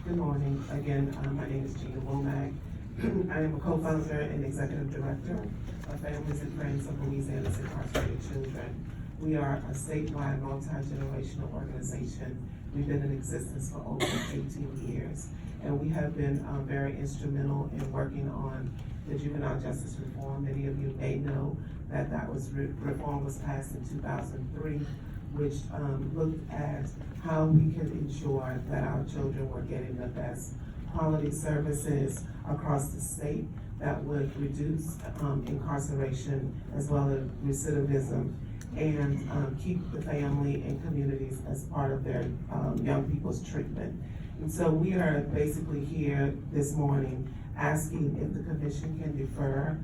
Good morning. Again, my name is Gina Womack. I am a co-founder and executive director of Families and Friends of Louisiana's Incarcerated Children. We are a statewide, multi-generational organization. We've been in existence for over 18 years, and we have been very instrumental in working on the juvenile justice reform. Many of you may know that reform was passed in 2003, which looked at how we could ensure that our children were getting the best quality services across the state that would reduce incarceration as well as recidivism, and keep the family and communities as part of their young people's treatment. And so we are basically here this morning asking if the commission can defer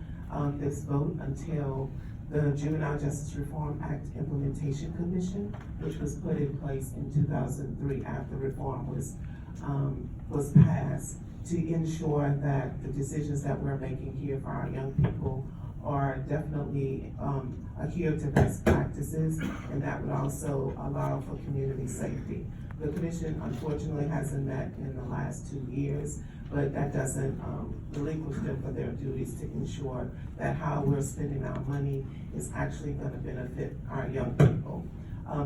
this vote until the Juvenile Justice Reform Act Implementation Commission, which was put in place in 2003 after reform was passed, to ensure that the decisions that we're making here for our young people are definitely adhere to best practices, and that would also allow for community safety. The commission unfortunately hasn't met in the last 2 years, but that doesn't relinquish them for their duties to ensure that how we're spending our money is actually going to benefit our young people.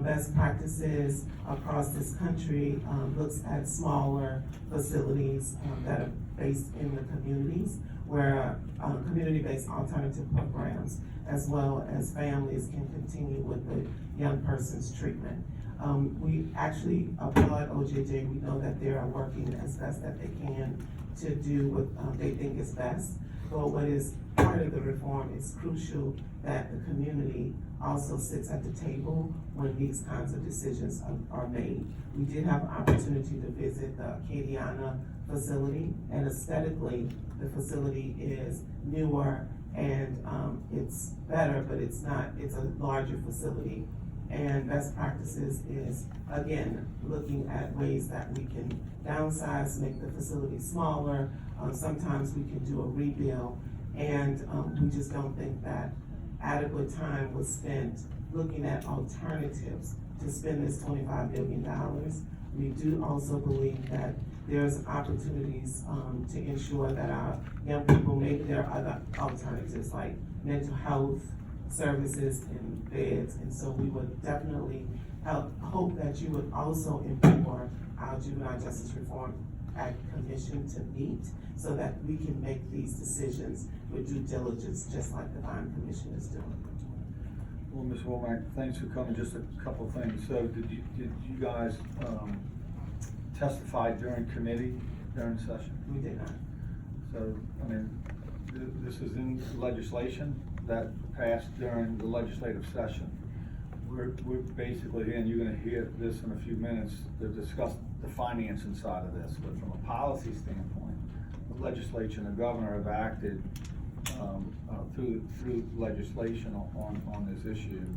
Best practices across this country looks at smaller facilities that are based in the communities, where community-based alternative programs as well as families can continue with the young person's treatment. We actually applaud OJJ. We know that they are working as best that they can to do what they think is best. But what is part of the reform is crucial that the community also sits at the table when these kinds of decisions are made. We did have an opportunity to visit the Acadiana facility, and aesthetically, the facility is newer and it's better, but it's a larger facility. And best practices is, again, looking at ways that we can downsize, make the facility smaller. Sometimes we can do a rebuild, and we just don't think that adequate time was spent looking at alternatives to spend this $25 million. We do also believe that there's opportunities to ensure that our young people, maybe there are other alternatives like mental health services and beds, and so we would definitely hope that you would also implore our Juvenile Justice Reform Act Commission to meet so that we can make these decisions with due diligence, just like the Bond Commission is doing. Well, Ms. Womack, thanks for coming. Just a couple of things. So did you guys testify during committee, during session? We did not. So, I mean, this is in legislation that passed during the legislative session. We're basically, and you're gonna hear this in a few minutes, to discuss the financing side of this, but from a policy standpoint, the legislature and the governor have acted through legislation on this issue.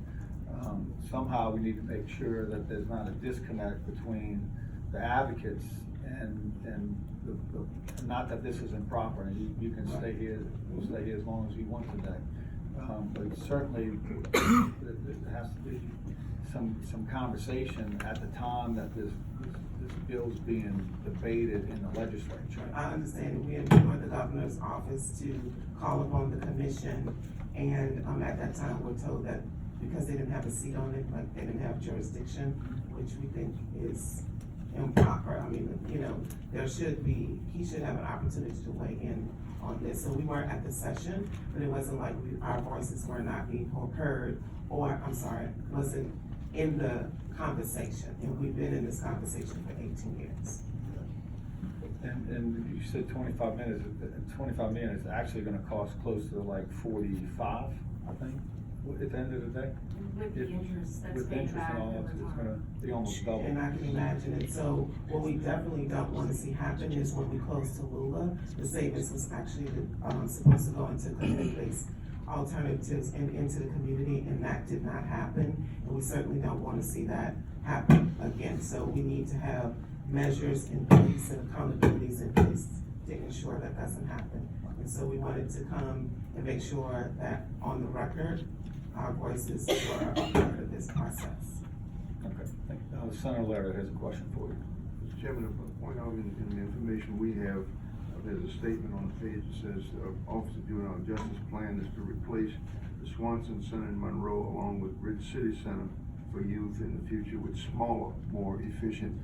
Somehow we need to make sure that there's not a disconnect between the advocates and the not that this is improper, and you can stay here, we'll stay here as long as you want today. But certainly there has to be some conversation at the time that this bill's being debated in the legislature. I understand we employed the governor's office to call upon the commission, and at that time we're told that because they didn't have a seat on it, like they didn't have jurisdiction, which we think is improper. I mean, you know, he should have an opportunity to weigh in on this. So we weren't at the session, but it wasn't like our voices were not being heard, or wasn't in the conversation. And we've been in this conversation for 18 years. And you said 25 minutes. 25 minutes is actually going to cost close to like 45, I think, at the end of the day. With the interest that's with paid interest back and all, over it's time. going to be almost double. And I can imagine it. So what we definitely don't want to see happen is when we close Tallulah, the savings was actually supposed to go into community-based alternatives and into the community, and that did not happen. And we certainly don't want to see that happen again. So we need to have measures in place and accountabilities in place to ensure that doesn't happen. And so we wanted to come and make sure that on the record, our voices were a part of this process. Okay, thank you. Senator Larry has a question for you. Chairman, to point out in the information we have, there's a statement on the page that says, Office of Juvenile Justice plan is to replace the Swanson Center in Monroe along with Ridge City Center for youth in the future with smaller, more efficient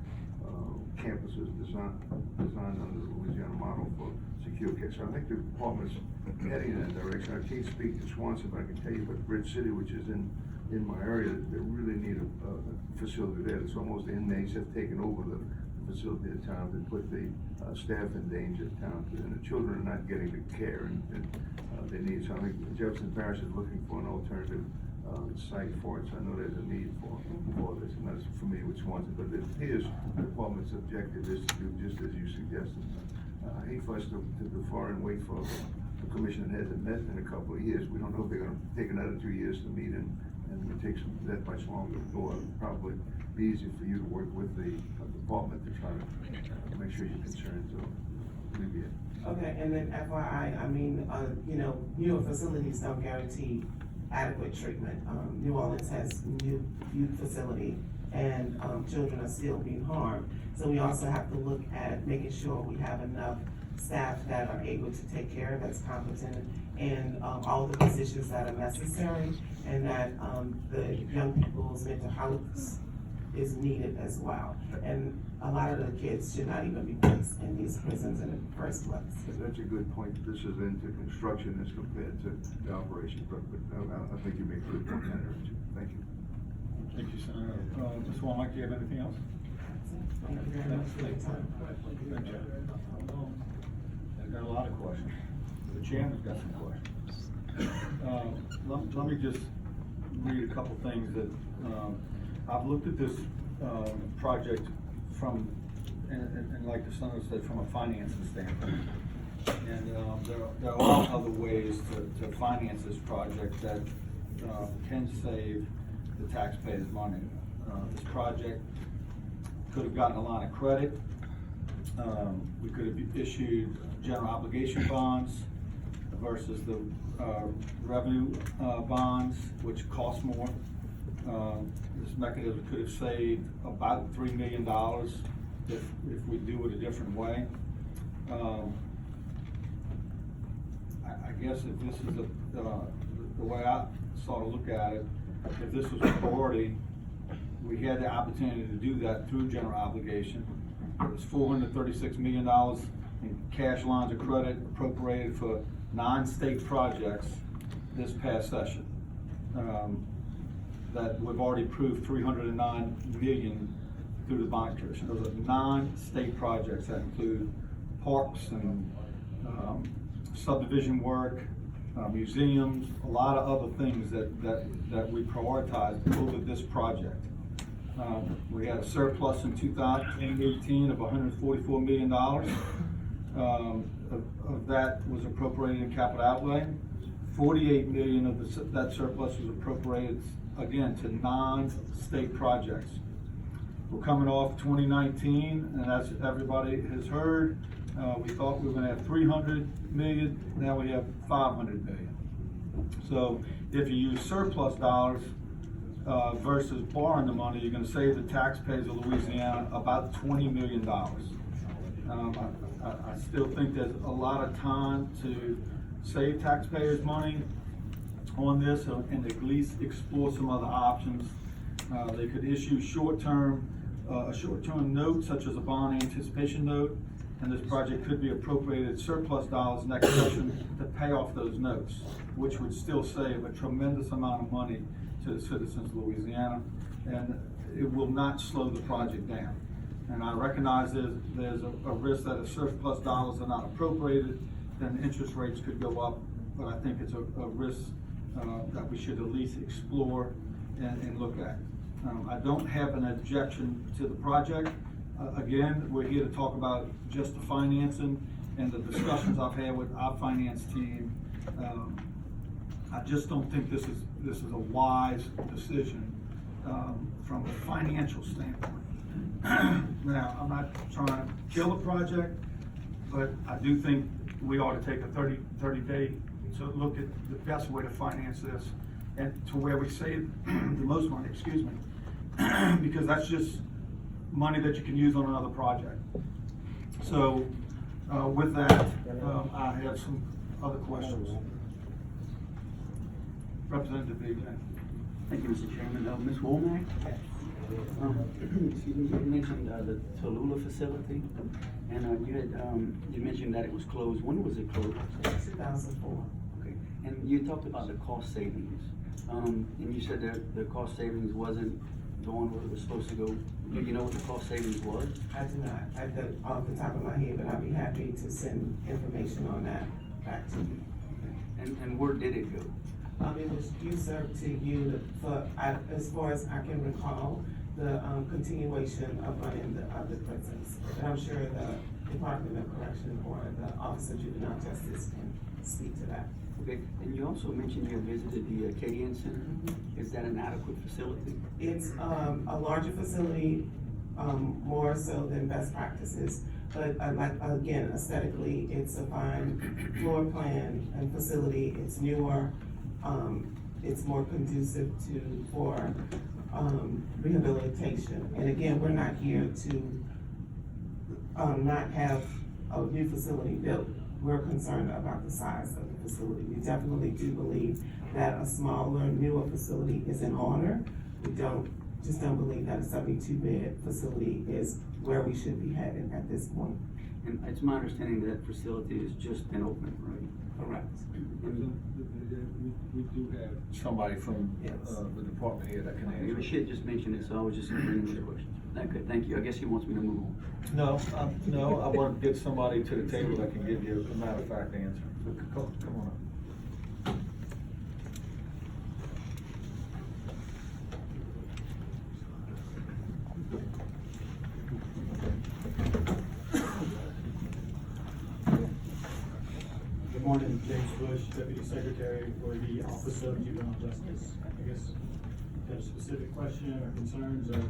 campuses designed under the Louisiana model for secure care. So I think the department's heading in that direction. I can't speak to Swanson, but I can tell you about Ridge City, which is in my area, they really need a facility there. It's almost the inmates have taken over the facility at times and put the staff in danger at times, and the children are not getting the care and they need. So I think Jefferson Parish is looking for an alternative site for it, so I know there's a need for this, and that's familiar with Swanson, but here's the department's objective is to do just as you suggested. I hate for us to defer and wait for the commission that hasn't met in a couple of years. We don't know if they're gonna take another 2 years to meet, and it takes that much longer to go. It'd probably be easier for you to work with the department to try to make sure your concerns are alleviated. Okay, and then FYI, I mean, newer facilities don't guarantee adequate treatment. New Orleans has new youth facility, and children are still being harmed. So we also have to look at making sure we have enough staff that are able to take care, that's competent, and all the positions that are necessary, and that the young people's mental health is needed as well. And a lot of the kids should not even be placed in these prisons in the first place. That's a good point. This is into construction as compared to the operation, but I think you make a good point in that direction. Thank you. Thank you, Senator. Ms. Womack, do you have anything else? Thank you very much for your time. I've got a lot of questions. The chairman's got some questions. Let me just read a couple things that, I've looked at this, project from, and like the senator said, from a financing standpoint. And, there are other ways to finance this project that, can save the taxpayers' money. This project could have gotten a line of credit. We could have issued general obligation bonds versus the revenue bonds, which cost more. This mechanism could have saved about $3 million if we do it a different way. I guess if this is the way I sort of look at it, if this was a priority, we had the opportunity to do that through general obligation. There was $436 million in cash lines of credit appropriated for non-state projects this past session. That we've already approved $309 million through the bond commission. Those are non-state projects that include parks and subdivision work, museums, a lot of other things that we prioritized over this project. We had a surplus in 2018 of $144 million. Of that was appropriated in capital outlay. 48 million of that surplus was appropriated again to non-state projects. We're coming off 2019, and as everybody has heard, we thought we were gonna have 300 million, now we have 500 million. So if you use surplus dollars versus borrowing the money, you're gonna save the taxpayers of Louisiana about $20 million. I still think there's a lot of time to save taxpayers money on this and at least explore some other options. They could issue a short-term note such as a bond anticipation note, and this project could be appropriated surplus dollars next session to pay off those notes, which would still save a tremendous amount of money to the citizens of Louisiana, and it will not slow the project down. And I recognize there's a risk that if surplus dollars are not appropriated, then interest rates could go up, but I think it's a risk that we should at least explore and look at. I don't have an objection to the project. Again, we're here to talk about just the financing and the discussions I've had with our finance team. I just don't think this is a wise decision from a financial standpoint. Now, I'm not trying to kill the project, but I do think we ought to take a 30-day to look at the best way to finance this and to where we save the most money, excuse me, because that's just money that you can use on another project. So, with that, I have some other questions. Representative Vijay. Thank you, Mr. Chairman. Ms. Womack? Excuse me, you mentioned the Tallulah facility, and you had, you mentioned that it was closed. When was it closed? 2004. Okay, and you talked about the cost savings, and you said that the cost savings wasn't going where it was supposed to go. Do you know what the cost savings was? I do not, off the top of my head, but I'd be happy to send information on that back to you. And where did it go? It was usurped to you as far as I can recall, the continuation of running the other prisons. But I'm sure the Department of Correction or the Office of Juvenile Justice can speak to that. Okay, and you also mentioned you visited the Acadian Center. Is that an adequate facility? It's a larger facility, more so than best practices. But like, again, aesthetically, it's a fine floor plan and facility. It's newer. It's more conducive for rehabilitation. And again, we're not here to not have a new facility built. We're concerned about the size of the facility. We definitely do believe that a smaller, newer facility is in order. We just don't believe that a 72-bed facility is where we should be headed at this point. And it's my understanding that facility has just been opened, right? Correct. We do have somebody from, Yes. The department here that can answer. Maybe she had just mentioned it, so I was just bringing the questions. Okay, thank you. I guess he wants me to move on. No, I want to get somebody to the table that can give you a matter of fact answer. So come on up. Good morning, James Bush, Deputy Secretary for the Office of Juvenile Justice. I guess you have a specific question or concerns or,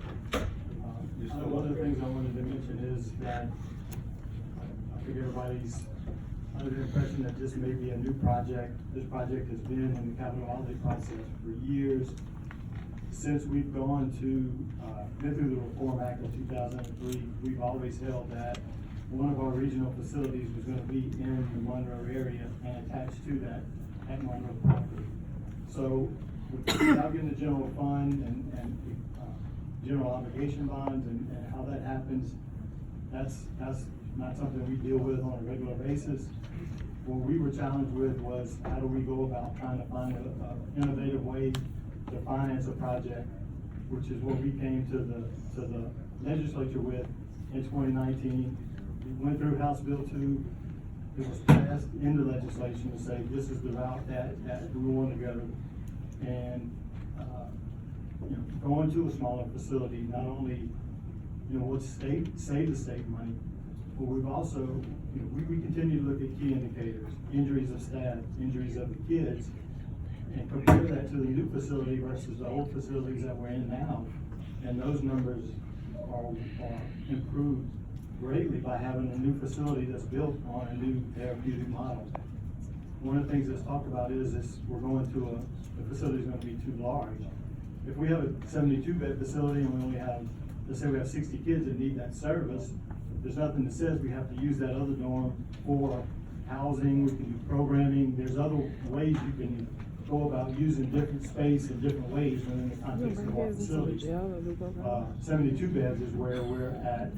one of the things I wanted to mention is that I think everybody's under the impression that this may be a new project. This project has been in the capital audit process for years. Since we've been through the Reform Act of 2003, we've always held that one of our regional facilities was gonna be in the Monroe area and attached to that at Monroe property. So without getting the general fund and general obligation bonds and how that happens, that's not something we deal with on a regular basis. What we were challenged with was how do we go about trying to find an innovative way to finance a project, which is what we came to the legislature with in 2019. We went through House Bill 2. It was passed into legislation to say this is the route that we want to go. And going to a smaller facility not only would save the state money, but we've also we continue to look at key indicators, injuries of staff, injuries of the kids, and compare that to the new facility versus the old facilities that we're in now. And those numbers are improved greatly by having a new facility that's built on a new therapeutic model. One of the things that's talked about is we're going to the facility's going to be too large. If we have a 72-bed facility and we only have, let's say we have 60 kids that need that service, there's nothing that says we have to use that other dorm for housing. We can do programming. There's other ways you can go about using different space in different ways within the context of our facilities. 72 beds is where we're at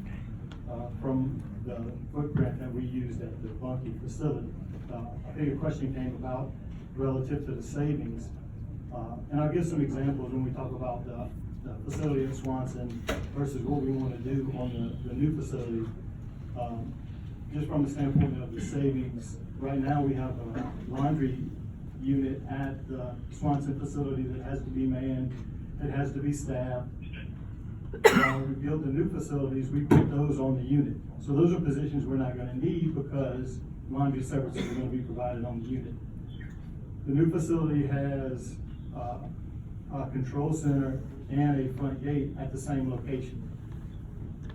from the footprint that we used at the Bunkie facility. I think a question came about relative to the savings. And I'll give some examples when we talk about the facility at Swanson versus what we want to do on the new facility. Just from the standpoint of the savings, right now we have a laundry unit at the Swanson facility that has to be manned, it has to be staffed. When we build the new facilities, we put those on the unit. So those are positions we're not gonna need because laundry services are gonna be provided on the unit. The new facility has a control center and a front gate at the same location.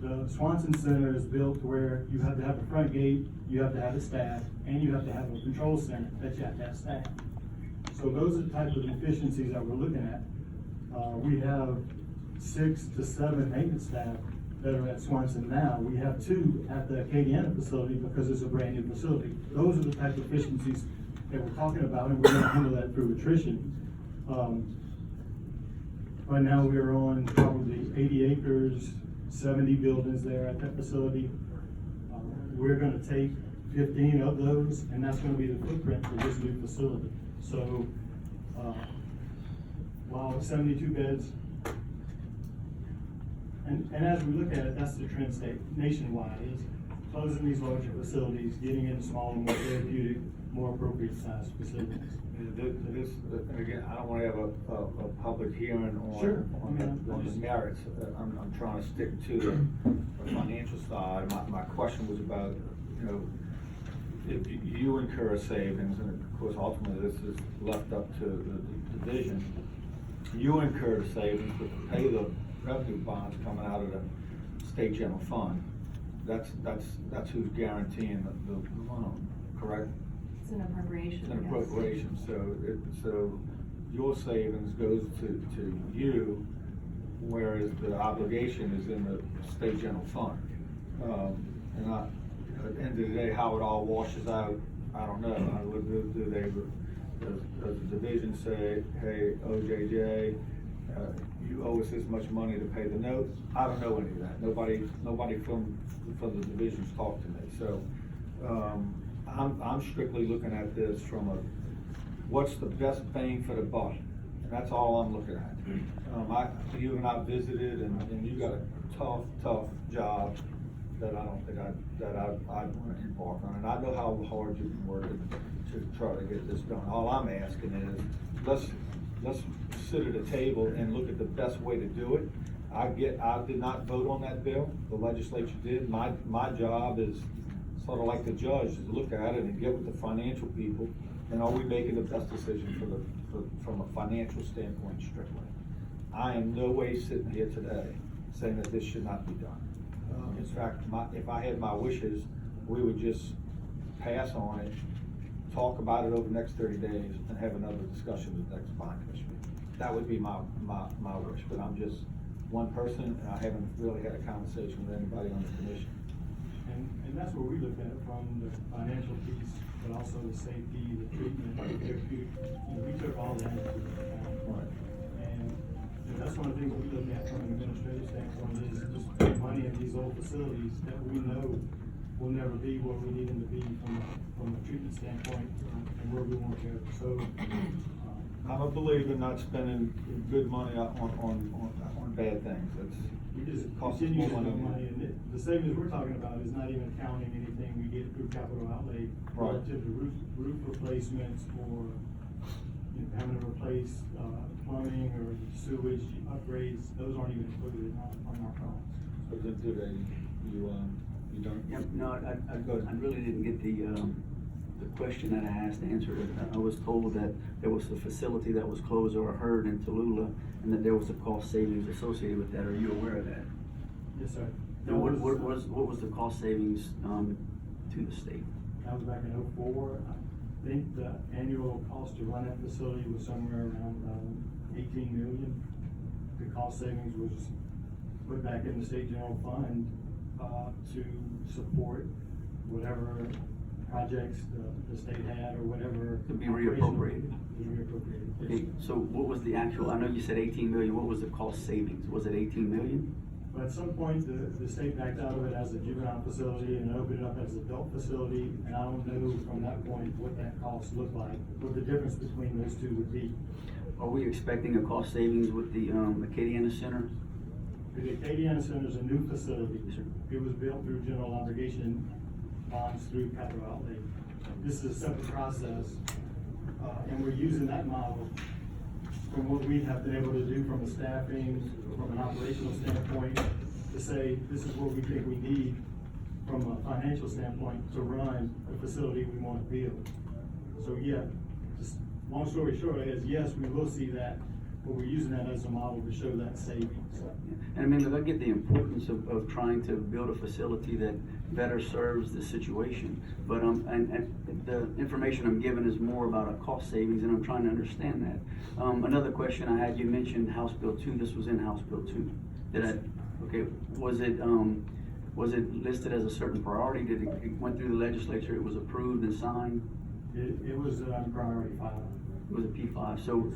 The Swanson Center is built where you have to have a front gate, you have to have it staffed, and you have to have a control center that you have to have staffed. So those are the type of efficiencies that we're looking at. We have 6 to 7 maintenance staff that are at Swanson now. We have 2 at the Acadiana facility because it's a brand new facility. Those are the type of efficiencies that we're talking about, and we're gonna handle that through attrition. Right now, we are on probably 80 acres, 70 buildings there at that facility. We're gonna take 15 of those, and that's gonna be the footprint for this new facility. So, while 72 beds, and as we look at it, that's the trend state nationwide, is closing these larger facilities, getting into smaller, more therapeutic, more appropriate sized facilities. This, and again, I don't wanna have a public hearing Sure. on the merits. I'm trying to stick to the financial side. My question was about, you know, if you incur savings, and of course ultimately this is left up to the division, you incur savings, but to pay the revenue bonds coming out of the state general fund, that's who's guaranteeing the loan, correct? It's an appropriation. It's an yes. appropriation, so your savings goes to you, whereas the obligation is in the state general fund. And at the end of the day, how it all washes out, I don't know. Does the division say, hey, OJJ, you owe us this much money to pay the note? I don't know any of that. Nobody from the divisions talked to me, so, I'm strictly looking at this from what's the best bang for the buck, and that's all I'm looking at. You and I visited, and you got a tough job that I don't think I'd want to embark on, and I know how hard you've been working to try to get this done. All I'm asking is, let's sit at a table and look at the best way to do it. I did not vote on that bill, the legislature did. My job is sort of like the judge, is to look at it and get with the financial people, and are we making the best decision from a financial standpoint strictly? I am no way sitting here today saying that this should not be done. In fact, if I had my wishes, we would just pass on it, talk about it over the next 30 days, and have another discussion with the next bond commission meeting. That would be my wish, but I'm just one person, and I haven't really had a conversation with anybody on the commission. And that's where we look at it from the financial piece, but also the safety, the treatment, the therapeutic. We took all that into account. Right. And that's one of the things we look at from an administrative standpoint, is just putting money in these old facilities that we know will never be where we need them to be from a treatment standpoint and where we want to go. So, I'm a believer in not spending good money on bad things. we just Costs us continue to more spend money. money, and the savings we're talking about is not even counting anything we get through capital outlay Right. relative to roof replacements or, having to replace, plumbing or sewage upgrades. Those aren't even included on our costs. But then do they, you don't? Yeah, no, I really didn't get the question that I asked answered. I was told that there was a facility that was closed or heard in Tallulah, and that there was a cost savings associated with that. Are you aware of that? Yes, sir. And what was the cost savings, to the state? That was back in '04. I think the annual cost to run that facility was somewhere around 18 million. The cost savings was put back in the state general fund, to support whatever projects the state had or whatever. To be operational- reappropriated. Was reappropriated. Yes, Okay, sir. so what was the actual, I know you said 18 million, what was the cost savings? Was it 18 million? But at some point, the state backed out of it as a juvenile facility and opened it up as an adult facility, and I don't know from that point what that cost looked like, what the difference between those two would be. Are we expecting a cost savings with the, Acadiana Center? The Acadiana Center is a new facility. Yes, sir. It was built through general obligation bonds through capital outlay. This is a separate process, and we're using that model from what we have been able to do from a staffing, from an operational standpoint, to say, this is what we think we need from a financial standpoint to run the facility we want to build. So yeah, just long story short is, yes, we will see that, but we're using that as a model to show that savings. And I mean, look, I get the importance of trying to build a facility that better serves the situation. But, and the information I'm given is more about a cost savings, and I'm trying to understand that. Another question I had, you mentioned House Bill 2, this was in House Bill 2. Did I, Okay, was it listed as a certain priority? Did it went through the legislature, it was approved and signed? It was priority 5. It was a P5, so,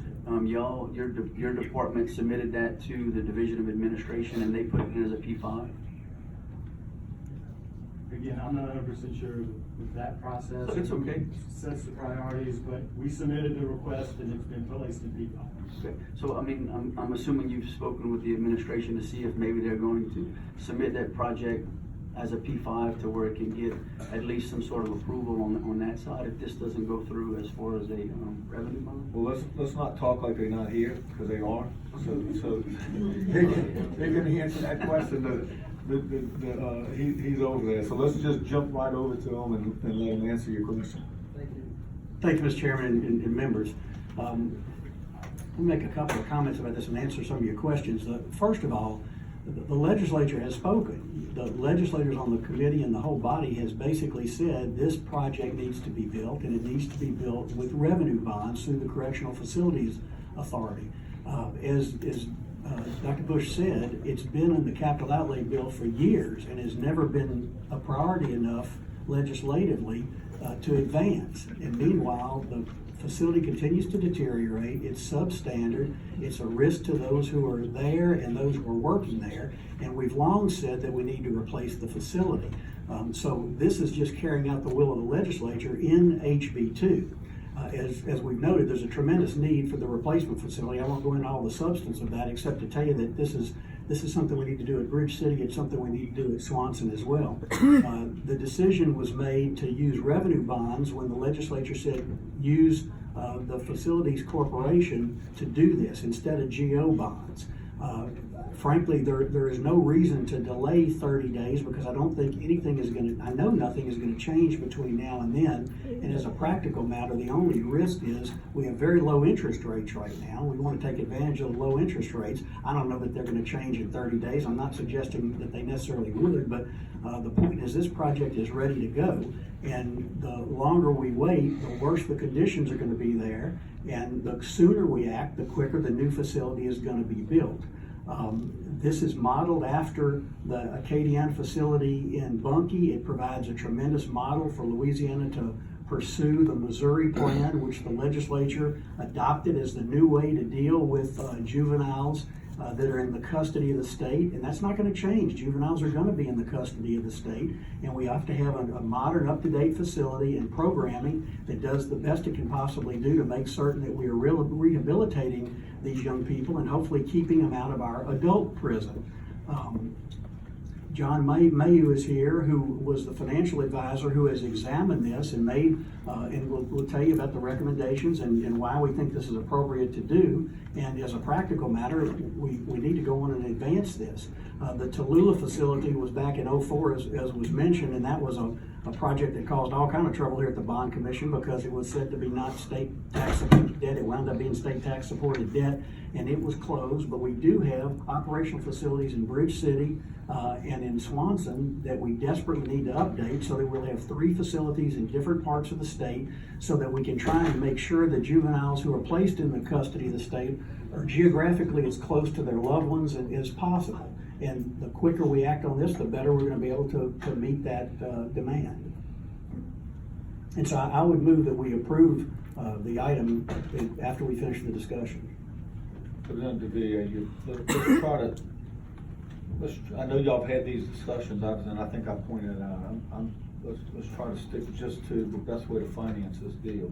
your department submitted that to the Division of Administration and they put it in as a P5? Again, I'm not 100% sure with that process. So it's okay. Sets the priorities, but we submitted the request and it's been placed in P5. Okay, so I mean, I'm assuming you've spoken with the administration to see if maybe they're going to submit that project as a P5 to where it can get at least some sort of approval on that side if this doesn't go through as far as a, revenue bond? Well, let's not talk like they're not here, because they are. So they can answer that question. He's over there. So let's just jump right over to him and let him answer your question. Thank you, Mr. Chairman and members. Let me make a couple of comments about this and answer some of your questions. First of all, the legislature has spoken. The legislators on the committee and the whole body has basically said this project needs to be built, and it needs to be built with revenue bonds through the Correctional Facilities Authority. As Dr. Bush said, it's been in the capital outlay bill for years and has never been a priority enough legislatively to advance. And meanwhile, the facility continues to deteriorate. It's substandard. It's a risk to those who are there and those who are working there. And we've long said that we need to replace the facility. So this is just carrying out the will of the legislature in HB2. As we've noted, there's a tremendous need for the replacement facility. I won't go into all the substance of that except to tell you that this is something we need to do at Bridge City. It's something we need to do at Swanson as well. The decision was made to use revenue bonds when the legislature said use the facilities corporation to do this instead of GO bonds. Frankly, there is no reason to delay 30 days because I don't think anything is I know nothing is going to change between now and then. And as a practical matter, the only risk is we have very low interest rates right now. We want to take advantage of the low interest rates. I don't know that they're going to change in 30 days. I'm not suggesting that they necessarily would, but the point is this project is ready to go. And the longer we wait, the worse the conditions are going to be there. And the sooner we act, the quicker the new facility is going to be built. This is modeled after the Acadian facility in Bunkie. It provides a tremendous model for Louisiana to pursue the Missouri plan, which the legislature adopted as the new way to deal with juveniles that are in the custody of the state, and that's not going to change. Juveniles are going to be in the custody of the state, and we have to have a modern, up-to-date facility and programming that does the best it can possibly do to make certain that we are rehabilitating these young people and hopefully keeping them out of our adult prison. John Mayu is here, who was the financial advisor who has examined this and made, and we'll tell you about the recommendations and why we think this is appropriate to do. And as a practical matter, we need to go on and advance this. The Tallulah facility was back in '04, as was mentioned, and that was a project that caused all kind of trouble here at the Bond Commission because it was said to be not state tax supported debt. It wound up being state tax supported debt, and it was closed. But we do have operational facilities in Bridge City and in Swanson that we desperately need to update so that we'll have 3 facilities in different parts of the state so that we can try and make sure that juveniles who are placed in the custody of the state are geographically as close to their loved ones as possible. And the quicker we act on this, the better we're going to be able to meet that demand. And so I would move that we approve the item after we finish the discussion. Representative Villa, let's try to. I know y'all have had these discussions, and I think I pointed it out. Let's try to stick just to the best way to finance this deal.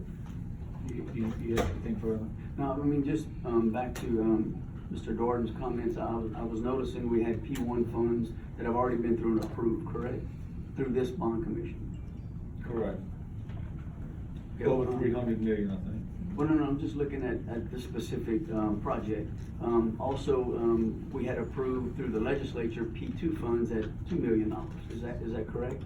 You have anything further? No, I mean, just back to Mr. Dorden's comments, I was noticing we had P1 funds that have already been through and approved, correct? Through this bond commission. Correct. Over 300 million, I think. Well, no, I'm just looking at this specific project. Also, we had approved through the legislature P2 funds at $2 million. Is that correct?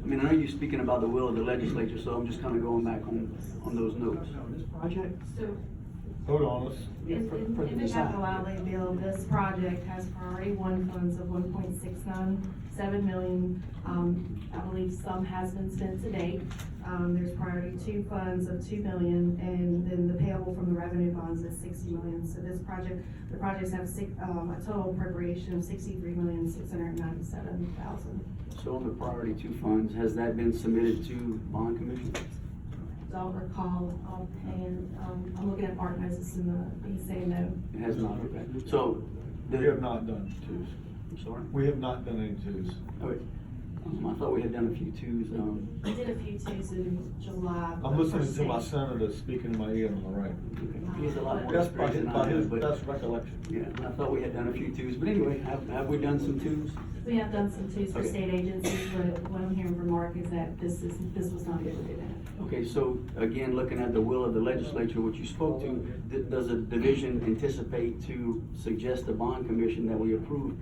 I mean, I know you're speaking about the will of the legislature, so I'm just kind of going back on those notes. This project? So Hold on, let's, In For the the design. capital outlay bill, this project has priority one funds of 1.697 million. I believe some has been spent to date. There's priority two funds of 2 million, and then the payable from the revenue bonds is 60 million. So this project, the projects have a total appropriation of 63,697,000. So on the priority two funds, has that been submitted to bond commission? Don't recall offhand, I'm looking at Mark Moses in the, he's saying no. It has not, okay. So. we have not done twos. I'm sorry? We have not done any twos. Okay. I thought we had done a few twos, We did a few twos in July. I'm listening to my First senator speaking in my ear on the right. okay. He has a lot more That's by experience his, than I have, but. that's recollection. Yeah, I thought we had done a few twos, but anyway, have we done some twos? We have done some twos for Okay. state agencies, but what I'm hearing from Mark is that this was not included in it. Okay, so again, looking at the will of the legislature, which you spoke to, does the division anticipate to suggest the bond commission that we approve